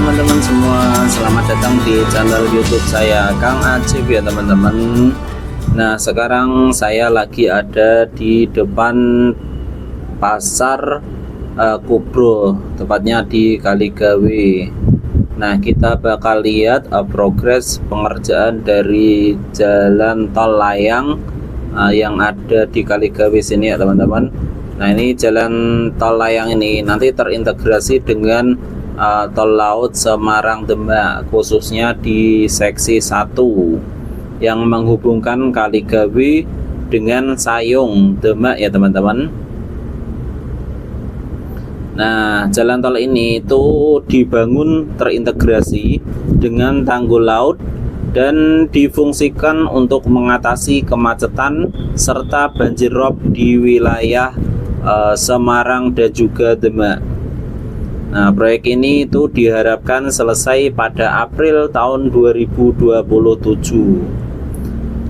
teman-teman semua, selamat datang di channel YouTube saya Kang Acip ya teman-teman. Nah, sekarang saya lagi ada di depan pasar Kubro, tepatnya di Kaligawe. Nah, kita bakal lihat progres pengerjaan dari jalan tol layang yang ada di Kaligawe sini ya teman-teman. Nah, ini jalan tol layang ini nanti terintegrasi dengan tol laut Semarang Demak, khususnya di seksi 1 yang menghubungkan Kaligawe dengan Sayung Demak ya teman-teman. Nah, jalan tol ini itu dibangun terintegrasi dengan tanggul laut dan difungsikan untuk mengatasi kemacetan serta banjir rob di wilayah Semarang dan juga Demak. Nah, proyek ini itu diharapkan selesai pada April tahun 2027.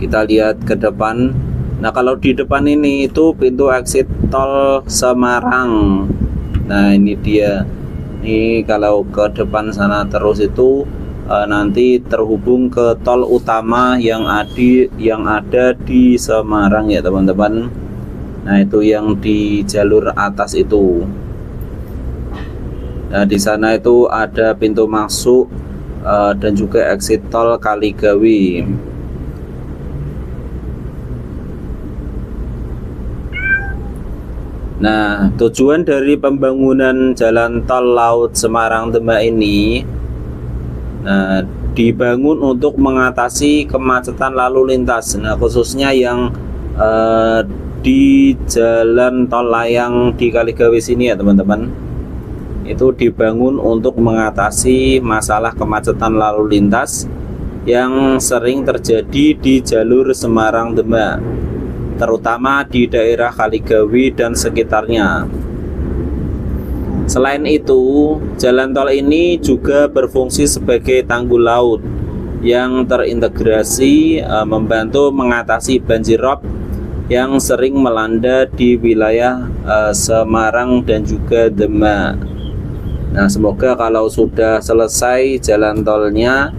Kita lihat ke depan. Nah, kalau di depan ini itu pintu exit tol Semarang. Nah, ini dia. Ini kalau ke depan sana terus itu nanti terhubung ke tol utama yang ada di Semarang ya teman-teman. Nah, itu yang di jalur atas itu. Nah, di sana itu ada pintu masuk dan juga exit tol Kaligawe. Nah, tujuan dari pembangunan jalan tol laut Semarang Demak ini dibangun untuk mengatasi kemacetan lalu lintas. Nah, khususnya yang di jalan tol layang di Kaligawe sini ya teman-teman. Itu dibangun untuk mengatasi masalah kemacetan lalu lintas yang sering terjadi di jalur Semarang Demak, terutama di daerah Kaligawe dan sekitarnya. Selain itu, jalan tol ini juga berfungsi sebagai tanggul laut yang terintegrasi membantu mengatasi banjir rob yang sering melanda di wilayah Semarang dan juga Demak. Nah, semoga kalau sudah selesai jalan tolnya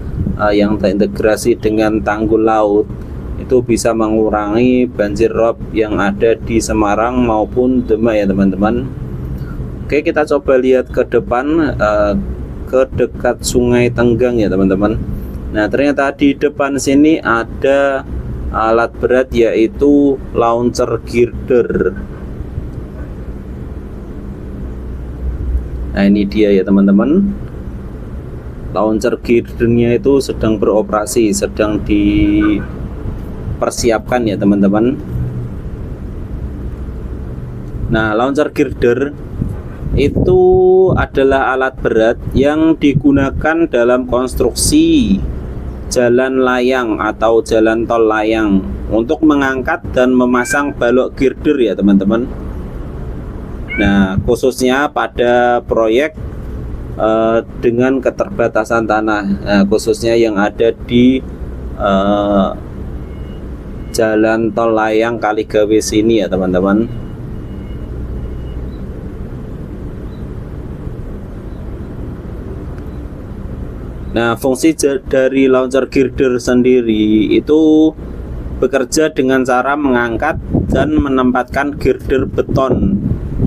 yang terintegrasi dengan tanggul laut itu bisa mengurangi banjir rob yang ada di Semarang maupun Demak ya teman-teman. Oke, kita coba lihat ke depan ke dekat Sungai Tenggang ya teman-teman. Nah, ternyata di depan sini ada alat berat yaitu launcher girder. Nah, ini dia ya teman-teman. Launcher girdernya itu sedang beroperasi, sedang dipersiapkan ya teman-teman. Nah, launcher girder itu adalah alat berat yang digunakan dalam konstruksi jalan layang atau jalan tol layang untuk mengangkat dan memasang balok girder ya teman-teman. Nah, khususnya pada proyek dengan keterbatasan tanah, khususnya yang ada di jalan tol layang Kaligawe sini ya teman-teman. Nah, fungsi dari launcher girder sendiri itu bekerja dengan cara mengangkat dan menempatkan girder beton.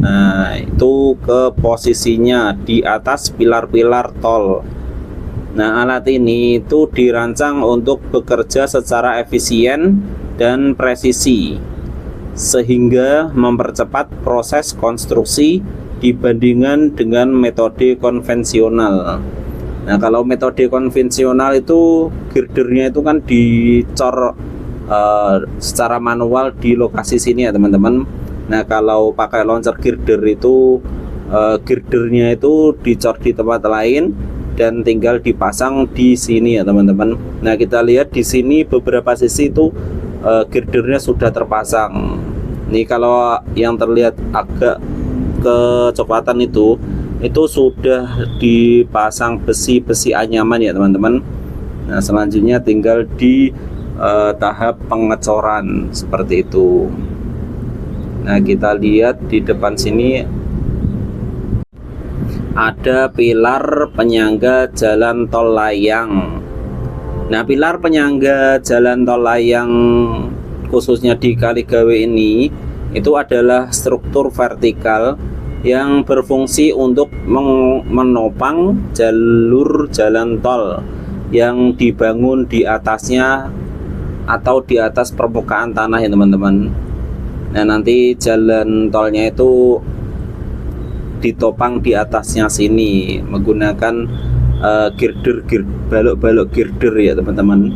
Nah, itu ke posisinya di atas pilar-pilar tol. Nah, alat ini itu dirancang untuk bekerja secara efisien dan presisi sehingga mempercepat proses konstruksi dibandingkan dengan metode konvensional. Nah, kalau metode konvensional itu girdernya itu kan dicor secara manual di lokasi sini ya teman-teman. Nah, kalau pakai launcher girder itu girdernya itu dicor di tempat lain dan tinggal dipasang di sini ya teman-teman. Nah, kita lihat di sini beberapa sisi itu girdernya sudah terpasang. Nih, kalau yang terlihat agak kecoklatan itu sudah dipasang besi-besi anyaman ya teman-teman. Nah, selanjutnya tinggal di tahap pengecoran seperti itu. Nah, kita lihat di depan sini ada pilar penyangga jalan tol layang. Nah, pilar penyangga jalan tol layang khususnya di Kaligawe ini itu adalah struktur vertikal yang berfungsi untuk menopang jalur jalan tol yang dibangun di atasnya atau di atas permukaan tanah ya teman-teman. Nah, nanti jalan tolnya itu ditopang di atasnya sini menggunakan balok-balok girder ya teman-teman.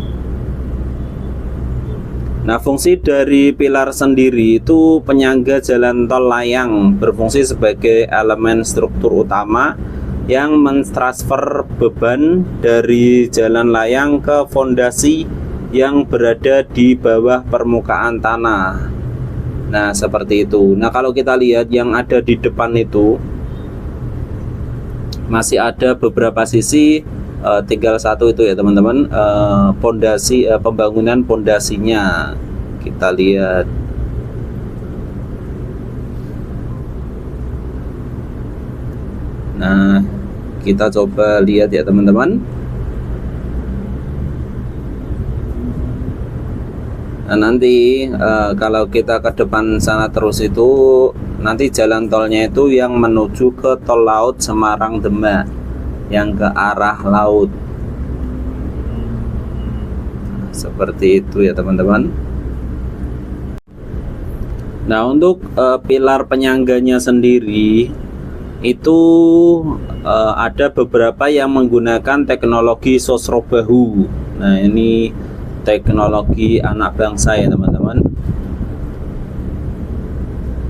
Nah, fungsi dari pilar sendiri itu penyangga jalan tol layang, berfungsi sebagai elemen struktur utama yang mentransfer beban dari jalan layang ke fondasi yang berada di bawah permukaan tanah. Nah, seperti itu. Nah, kalau kita lihat yang ada di depan itu masih ada beberapa sisi, tinggal satu itu ya teman-teman, pondasi, pembangunan pondasinya kita lihat. Nah, kita coba lihat ya teman-teman. Nah, nanti kalau kita ke depan sana terus itu nanti jalan tolnya itu yang menuju ke tol laut Semarang Demak yang ke arah laut. Seperti itu ya teman-teman. Nah, untuk pilar penyangganya sendiri itu ada beberapa yang menggunakan teknologi sosrobahu. Nah, ini teknologi anak bangsa ya teman-teman.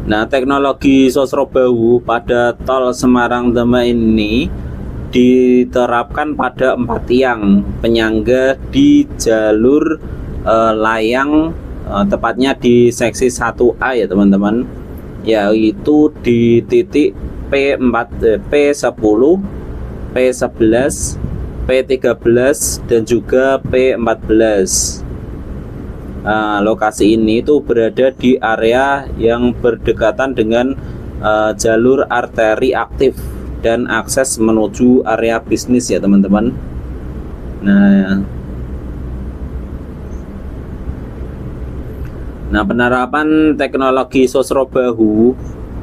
Nah, teknologi sosrobahu pada tol Semarang Demak ini diterapkan pada 4 tiang penyangga di jalur layang, tepatnya di seksi 1A ya teman-teman, yaitu di titik P10, P11, P13 dan juga P14. Lokasi ini itu berada di area yang berdekatan dengan jalur arteri aktif dan akses menuju area bisnis ya teman-teman. Nah, penerapan teknologi sosrobahu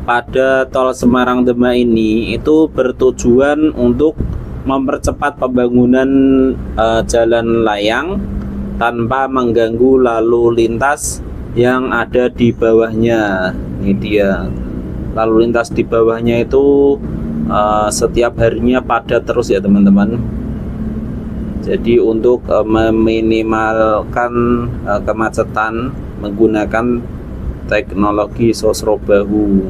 pada tol Semarang Demak ini itu bertujuan untuk mempercepat pembangunan jalan layang tanpa mengganggu lalu lintas yang ada di bawahnya. Ini dia, lalu lintas di bawahnya itu setiap harinya padat terus ya teman-teman. Jadi untuk meminimalkan kemacetan menggunakan teknologi sosrobahu.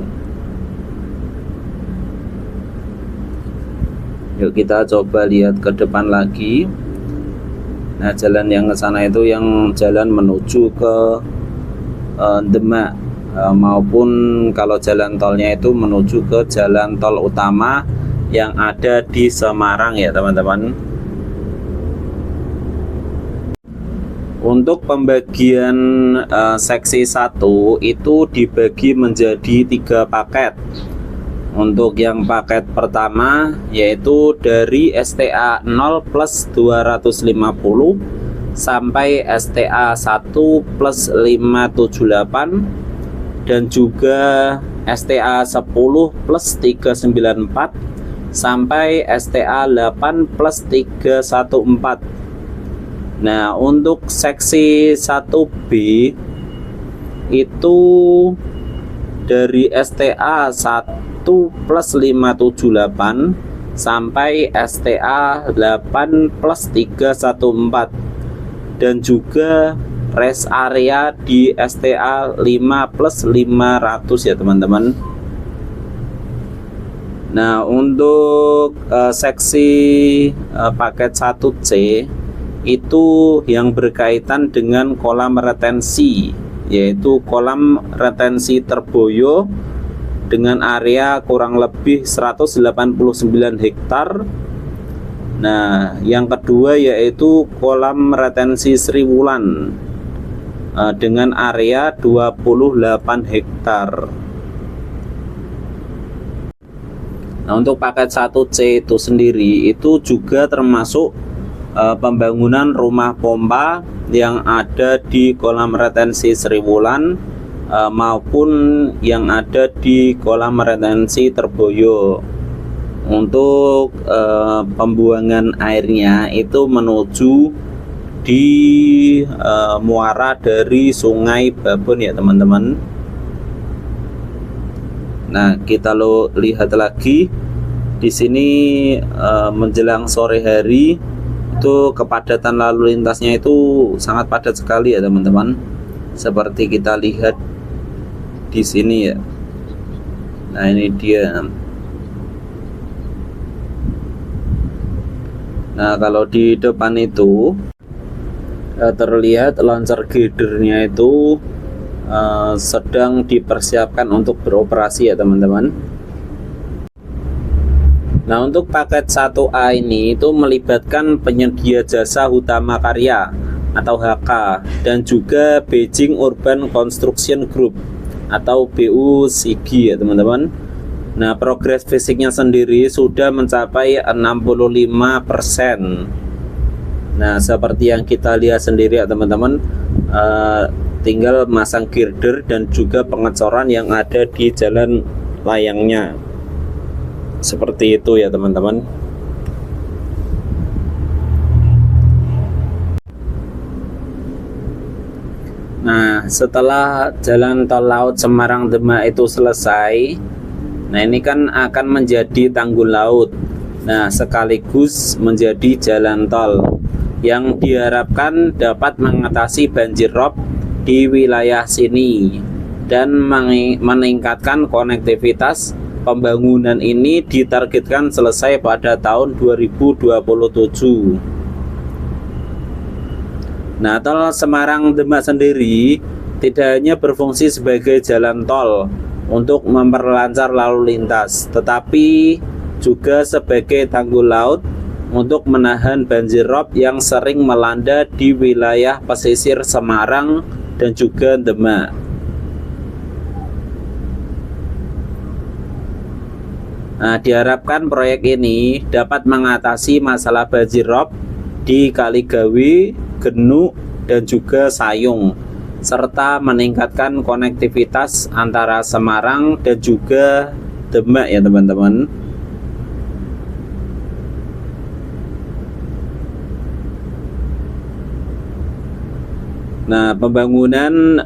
Yuk kita coba lihat ke depan lagi. Nah, jalan yang ke sana itu yang jalan menuju ke Demak, maupun kalau jalan tolnya itu menuju ke jalan tol utama yang ada di Semarang ya teman-teman. Untuk pembagian seksi 1 itu dibagi menjadi 3 paket. Untuk yang paket pertama yaitu dari STA 0 plus 250 sampai STA 1 plus 578 dan juga STA 10 plus 394 sampai STA 8 plus 314. Nah, untuk seksi 1B itu dari STA 1 plus 578 sampai STA 8 plus 314 dan juga rest area di STA 5 plus 500 ya teman-teman. Nah, untuk seksi paket 1C itu yang berkaitan dengan kolam retensi, yaitu kolam retensi Terboyo dengan area kurang lebih 189 hektar. Nah, yang kedua yaitu kolam retensi Sri Wulan dengan area 28 hektar. Nah, untuk paket 1C itu sendiri itu juga termasuk pembangunan rumah pompa yang ada di kolam retensi Sriwulan maupun yang ada di kolam retensi Terboyo. Untuk pembuangan airnya itu menuju di muara dari Sungai Babon ya teman-teman. Nah, kita lihat lagi di sini menjelang sore hari itu kepadatan lalu lintasnya itu sangat padat sekali ya teman-teman. Seperti kita lihat di sini ya. Nah, ini dia. Nah, kalau di depan itu terlihat launcher girdernya itu sedang dipersiapkan untuk beroperasi ya teman-teman. Nah, untuk paket 1A ini itu melibatkan penyedia jasa Hutama Karya atau HK dan juga Beijing Urban Construction Group atau BUCG ya teman-teman. Nah, progres fisiknya sendiri sudah mencapai 65%. Nah, seperti yang kita lihat sendiri ya teman-teman, tinggal masang girder dan juga pengecoran yang ada di jalan layangnya. Seperti itu ya teman-teman. Nah, setelah jalan tol laut Semarang Demak itu selesai, nah ini kan akan menjadi tanggul laut. Nah, sekaligus menjadi jalan tol yang diharapkan dapat mengatasi banjir rob di wilayah sini dan meningkatkan konektivitas. Pembangunan ini ditargetkan selesai pada tahun 2027. Nah, tol Semarang Demak sendiri tidak hanya berfungsi sebagai jalan tol untuk memperlancar lalu lintas, tetapi juga sebagai tanggul laut untuk menahan banjir rob yang sering melanda di wilayah pesisir Semarang dan juga Demak. Nah, diharapkan proyek ini dapat mengatasi masalah banjir rob di Kaligawe, Genuk, dan juga Sayung, serta meningkatkan konektivitas antara Semarang dan juga Demak ya teman-teman. Nah, pembangunan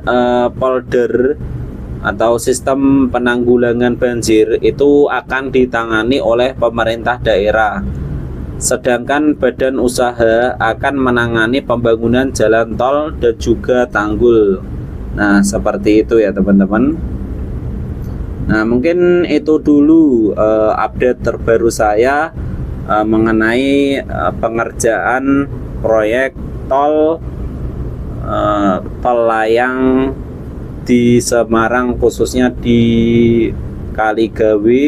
polder atau sistem penanggulangan banjir itu akan ditangani oleh pemerintah daerah, sedangkan badan usaha akan menangani pembangunan jalan tol dan juga tanggul. Nah, seperti itu ya teman-teman. Nah, mungkin itu dulu update terbaru saya mengenai pengerjaan proyek tol layang di Semarang, khususnya di Kaligawe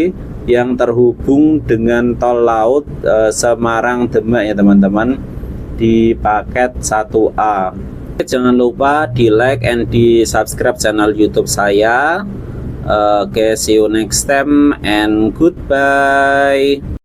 yang terhubung dengan tol laut Semarang Demak ya teman-teman, di paket 1A. Jangan lupa di like and di subscribe channel YouTube saya. Okay, see you next time and goodbye.